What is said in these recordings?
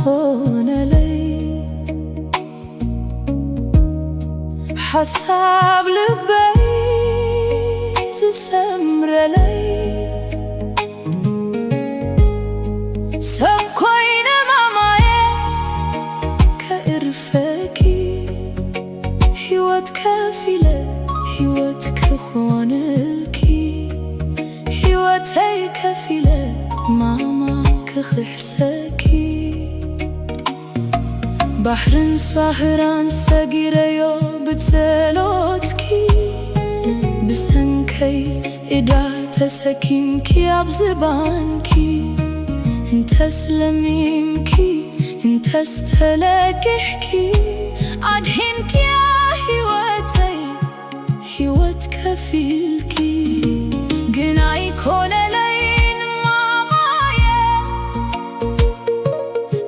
ዝኾነ ለይ ሓሳብ ልበይ ዝሰምረለይ ሰብ ኮይነ ማማዬ ከእርፈኪ ሕይወት ከፊለ ሕይወት ክኾንኪ ሕይወተይ ከፊለ ማማ ክኽሕሰኪ ባሕርን ሳህራን ሰጊረዮ ብጸሎትኪ ብሰንከይ ዕዳ ተሰኪምኪ ኣብ ዝባንኪ እንተስለሚምኪ እንተስተለቂሕኪ ኣድሒንኪያ ሕይወተይ ሕይወት ከፊልኪ ግን ኣይኮነለይን ማማዬ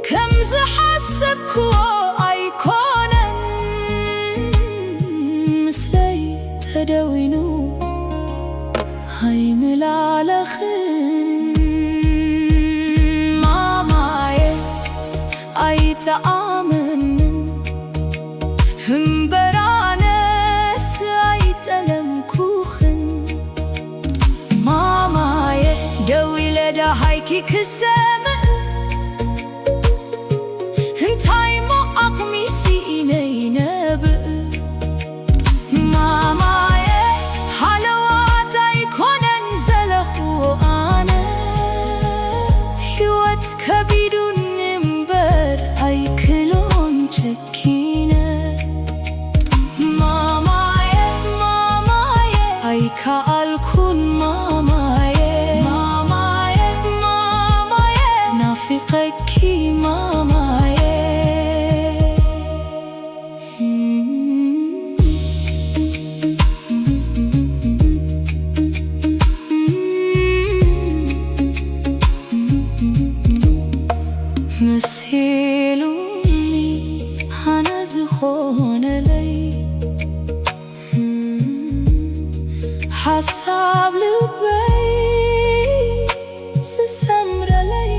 ከም ዝሓሰብክዎ ኣይኮነን ምስለይ ተደዊኑ ኣይምላለኽን ማማዬ ኣይተኣመንን እምበራነስ ኣይጠለምኩኽን ማማዬ ደው ኢለ ዳሃይኪ ክሰምዕ እንታይ ሞ ኣቕሚሲ ኢነይነብእ ማማዬ ሓለዋት ኣይኮነን ዘለኽዎ ኣነ ሕይወት ከቢዱን እምበር ኣይክሎን ጨኪነ ማማዬ ማማዬ ኣይከኣልኩን ማማዬ ማማዬ ማማዬ ናፊቐኪ ማማዬ مسهلوني أنا ዝኾነ ለይ ሓሳብ ልበይ ዝሰምረለይ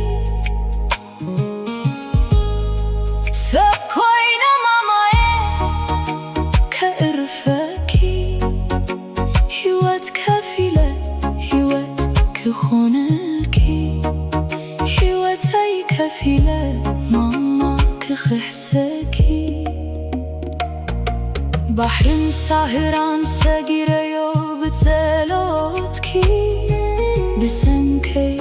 ሰብ ኮይነ ማማዬ ከእርፈኪ ሕይወት ከፊለ ሕይወት ክኾንኪ ሕይወተይ ከፊለ ማማ ክኽሕሰኪ ባሕርን ሳህራን ሰጊረዮ ብጸሎትኪ ብሰንከይ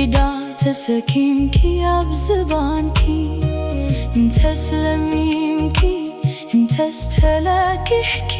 ዕዳ ተሰኪምኪ ኣብ ዝባንኪ እንተስለሚምኪ እንተስተለቂሕኪ